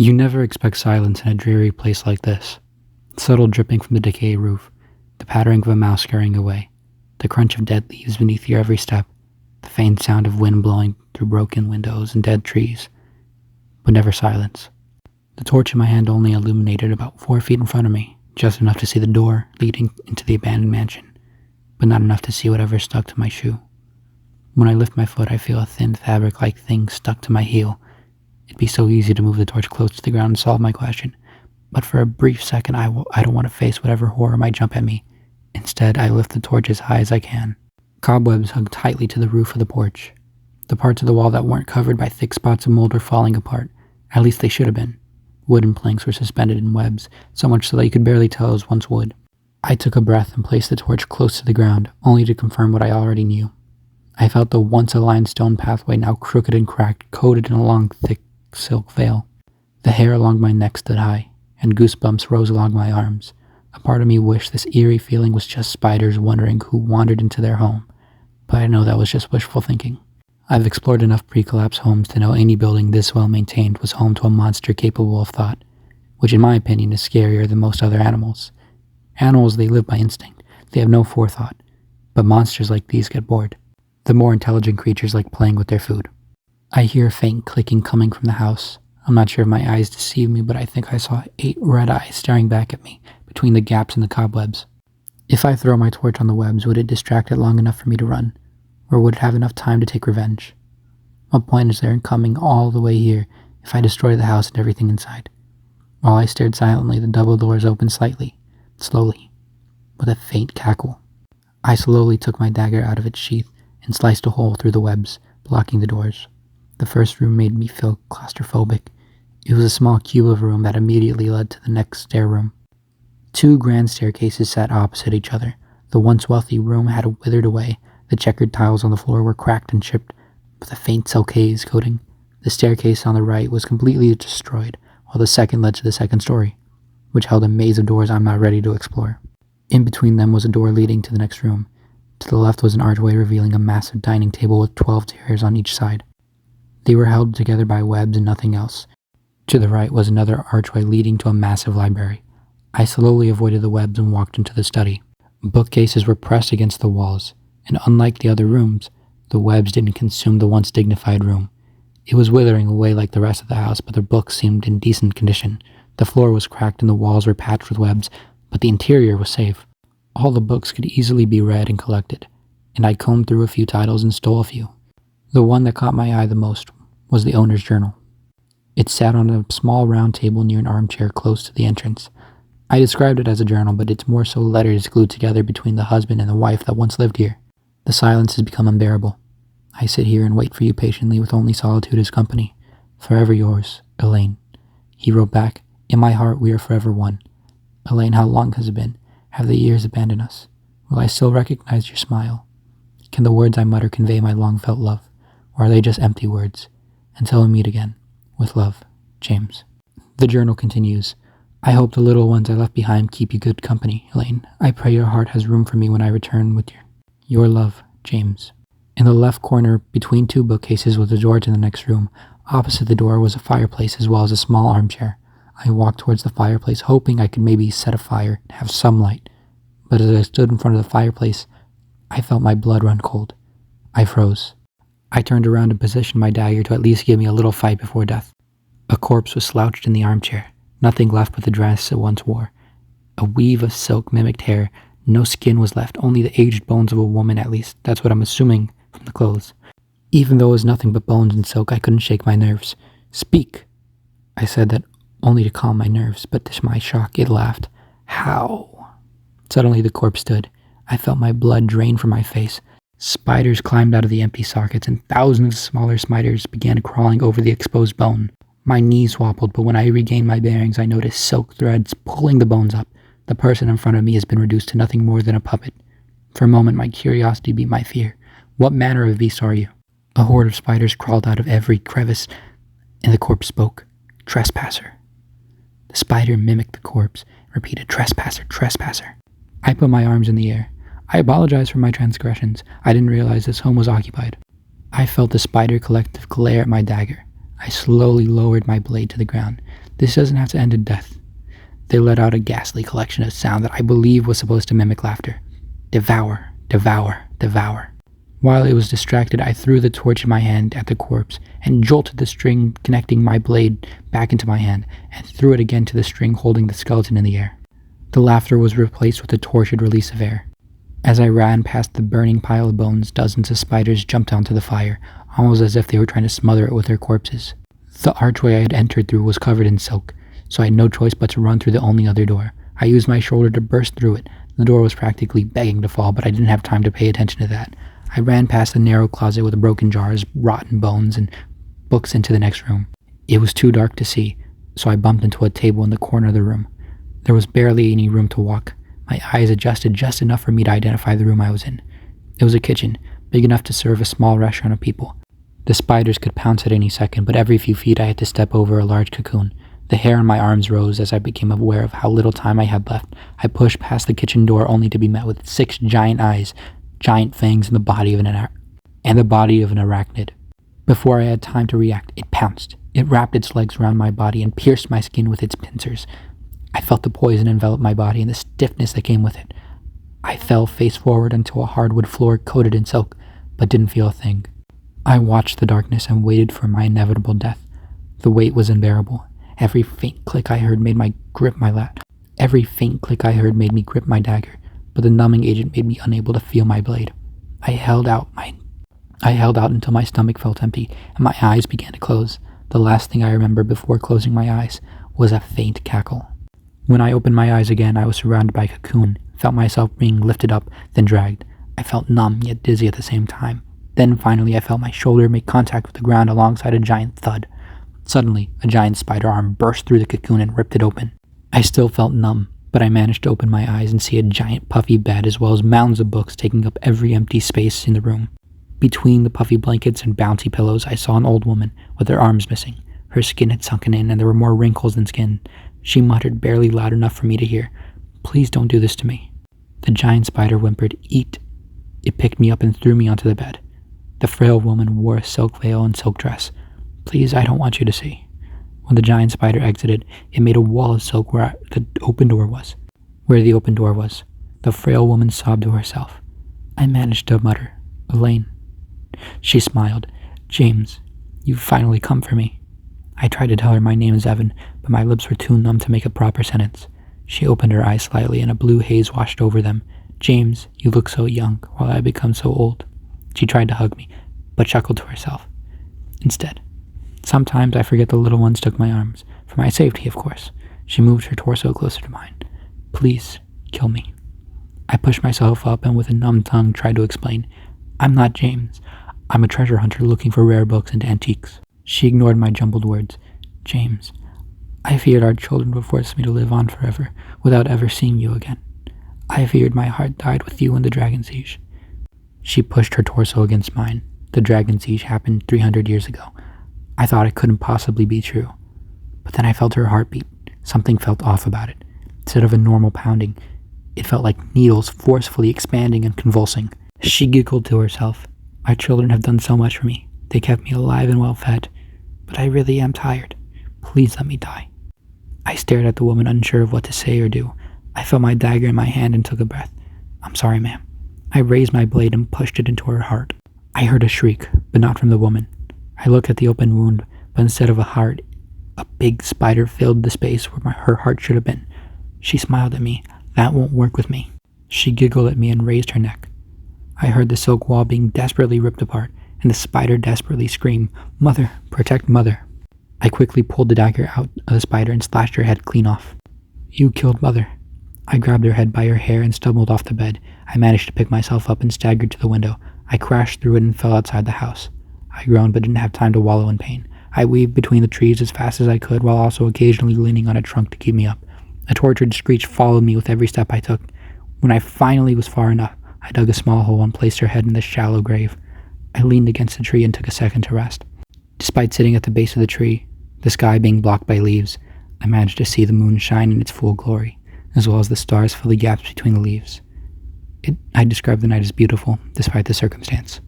You never expect silence in a dreary place like this. Subtle dripping from the decayed roof, the pattering of a mouse scurrying away, the crunch of dead leaves beneath your every step, the faint sound of wind blowing through broken windows and dead trees, but never silence. The torch in my hand only illuminated about 4 feet in front of me, just enough to see the door leading into the abandoned mansion, but not enough to see whatever stuck to my shoe. When I lift my foot, I feel a thin fabric-like thing stuck to my heel. It'd be so easy to move the torch close to the ground and solve my question, but for a brief second I don't want to face whatever horror might jump at me. Instead, I lift the torch as high as I can. Cobwebs hung tightly to the roof of the porch. The parts of the wall that weren't covered by thick spots of mold were falling apart. At least they should have been. Wooden planks were suspended in webs, so much so that you could barely tell it was once wood. I took a breath and placed the torch close to the ground, only to confirm what I already knew. I felt the once-aligned stone pathway now crooked and cracked, coated in a long, thick silk veil. The hair along my neck stood high, and goosebumps rose along my arms. A part of me wished this eerie feeling was just spiders wondering who wandered into their home, but I know that was just wishful thinking. I've explored enough pre-collapse homes to know any building this well maintained was home to a monster capable of thought, which in my opinion is scarier than most other animals. Animals, they live by instinct. They have no forethought. But monsters like these get bored. The more intelligent creatures like playing with their food. I hear a faint clicking coming from the house. I'm not sure if my eyes deceive me, but I think I saw 8 red eyes staring back at me between the gaps in the cobwebs. If I throw my torch on the webs, would it distract it long enough for me to run? Or would it have enough time to take revenge? What point is there in coming all the way here if I destroy the house and everything inside? While I stared silently, the double doors opened slightly, slowly, with a faint cackle. I slowly took my dagger out of its sheath and sliced a hole through the webs, blocking the doors. The first room made me feel claustrophobic. It was a small cube of a room that immediately led to the next stair room. 2 grand staircases sat opposite each other. The once wealthy room had withered away. The checkered tiles on the floor were cracked and chipped, with a faint silk haze coating. The staircase on the right was completely destroyed, while the second led to the second story, which held a maze of doors I'm not ready to explore. In between them was a door leading to the next room. To the left was an archway revealing a massive dining table with 12 chairs on each side. They were held together by webs and nothing else. To the right was another archway leading to a massive library. I slowly avoided the webs and walked into the study. Bookcases were pressed against the walls, and unlike the other rooms, the webs didn't consume the once dignified room. It was withering away like the rest of the house, but the books seemed in decent condition. The floor was cracked and the walls were patched with webs, but the interior was safe. All the books could easily be read and collected, and I combed through a few titles and stole a few. The one that caught my eye the most was the owner's journal. It sat on a small round table near an armchair close to the entrance. I described it as a journal, but it's more so letters glued together between the husband and the wife that once lived here. The silence has become unbearable. I sit here and wait for you patiently with only solitude as company. Forever yours, Elaine. He wrote back, in my heart we are forever one. Elaine, how long has it been? Have the years abandoned us? Will I still recognize your smile? Can the words I mutter convey my long-felt love? Or are they just empty words? Until we meet again. With love, James. The journal continues. I hope the little ones I left behind keep you good company, Elaine. I pray your heart has room for me when I return with your love, James. In the left corner, between 2 bookcases, was the door to the next room. Opposite the door was a fireplace as well as a small armchair. I walked towards the fireplace, hoping I could maybe set a fire and have some light. But as I stood in front of the fireplace, I felt my blood run cold. I froze. I turned around and positioned my dagger to at least give me a little fight before death. A corpse was slouched in the armchair. Nothing left but the dress it once wore. A weave of silk mimicked hair. No skin was left, only the aged bones of a woman at least. That's what I'm assuming from the clothes. Even though it was nothing but bones and silk, I couldn't shake my nerves. Speak! I said that only to calm my nerves, but to my shock, it laughed. How? Suddenly the corpse stood. I felt my blood drain from my face. Spiders climbed out of the empty sockets, and thousands of smaller spiders began crawling over the exposed bone. My knees wobbled, but when I regained my bearings, I noticed silk threads pulling the bones up. The person in front of me has been reduced to nothing more than a puppet. For a moment, my curiosity beat my fear. What manner of beast are you? A horde of spiders crawled out of every crevice, and the corpse spoke. Trespasser. The spider mimicked the corpse, and repeated, Trespasser, trespasser. I put my arms in the air. I apologize for my transgressions. I didn't realize this home was occupied. I felt the spider collective glare at my dagger. I slowly lowered my blade to the ground. This doesn't have to end in death. They let out a ghastly collection of sound that I believe was supposed to mimic laughter. Devour, devour, devour. While it was distracted, I threw the torch in my hand at the corpse and jolted the string connecting my blade back into my hand and threw it again to the string holding the skeleton in the air. The laughter was replaced with a tortured release of air. As I ran past the burning pile of bones, dozens of spiders jumped onto the fire, almost as if they were trying to smother it with their corpses. The archway I had entered through was covered in silk, so I had no choice but to run through the only other door. I used my shoulder to burst through it. The door was practically begging to fall, but I didn't have time to pay attention to that. I ran past a narrow closet with broken jars, rotten bones, and books into the next room. It was too dark to see, so I bumped into a table in the corner of the room. There was barely any room to walk. My eyes adjusted just enough for me to identify the room I was in. It was a kitchen, big enough to serve a small restaurant of people. The spiders could pounce at any second, but every few feet I had to step over a large cocoon. The hair on my arms rose as I became aware of how little time I had left. I pushed past the kitchen door only to be met with 6 giant eyes, giant fangs, and the body of an arachnid. Before I had time to react, it pounced. It wrapped its legs around my body and pierced my skin with its pincers. I felt the poison envelop my body and the stiffness that came with it. I fell face forward onto a hardwood floor coated in silk, but didn't feel a thing. I watched the darkness and waited for my inevitable death. The wait was unbearable. Every faint click I heard made me grip my dagger, but the numbing agent made me unable to feel my blade. I held out until my stomach felt empty and my eyes began to close. The last thing I remember before closing my eyes was a faint cackle. When I opened my eyes again, I was surrounded by a cocoon, felt myself being lifted up, then dragged. I felt numb yet dizzy at the same time. Then finally I felt my shoulder make contact with the ground alongside a giant thud. Suddenly, a giant spider arm burst through the cocoon and ripped it open. I still felt numb, but I managed to open my eyes and see a giant puffy bed as well as mounds of books taking up every empty space in the room. Between the puffy blankets and bouncy pillows, I saw an old woman with her arms missing. Her skin had sunken in and there were more wrinkles than skin. She muttered barely loud enough for me to hear, "Please don't do this to me." The giant spider whimpered, "Eat." It picked me up and threw me onto the bed. The frail woman wore a silk veil and silk dress. "Please, I don't want you to see." When the giant spider exited, it made a wall of silk where the open door was. The frail woman sobbed to herself. I managed to mutter, "Elaine." She smiled. "James, you've finally come for me." I tried to tell her my name is Evan, but my lips were too numb to make a proper sentence. She opened her eyes slightly and a blue haze washed over them. "James, you look so young, while I become so old." She tried to hug me, but chuckled to herself instead. Sometimes I forget the little ones took my arms, for my safety, of course. She moved her torso closer to mine. "Please, kill me." I pushed myself up and with a numb tongue tried to explain. "I'm not James. I'm a treasure hunter looking for rare books and antiques." She ignored my jumbled words. "James, I feared our children would force me to live on forever without ever seeing you again. I feared my heart died with you in the Dragon Siege." She pushed her torso against mine. The Dragon Siege happened 300 years ago. I thought it couldn't possibly be true. But then I felt her heartbeat. Something felt off about it. Instead of a normal pounding, it felt like needles forcefully expanding and convulsing. She giggled to herself. "My children have done so much for me. They kept me alive and well fed. But I really am tired. Please let me die." I stared at the woman, unsure of what to say or do. I felt my dagger in my hand and took a breath. "I'm sorry, ma'am." I raised my blade and pushed it into her heart. I heard a shriek, but not from the woman. I looked at the open wound, but instead of a heart, a big spider filled the space where her heart should have been. She smiled at me. "That won't work with me." She giggled at me and raised her neck. I heard the silk wall being desperately ripped apart, and the spider desperately scream, "Mother, protect Mother." I quickly pulled the dagger out of the spider and slashed her head clean off. "You killed Mother." I grabbed her head by her hair and stumbled off the bed. I managed to pick myself up and staggered to the window. I crashed through it and fell outside the house. I groaned but didn't have time to wallow in pain. I weaved between the trees as fast as I could while also occasionally leaning on a trunk to keep me up. A tortured screech followed me with every step I took. When I finally was far enough, I dug a small hole and placed her head in the shallow grave. I leaned against the tree and took a second to rest. Despite sitting at the base of the tree, the sky being blocked by leaves, I managed to see the moon shine in its full glory, as well as the stars fill the gaps between the leaves. I described the night as beautiful, despite the circumstance.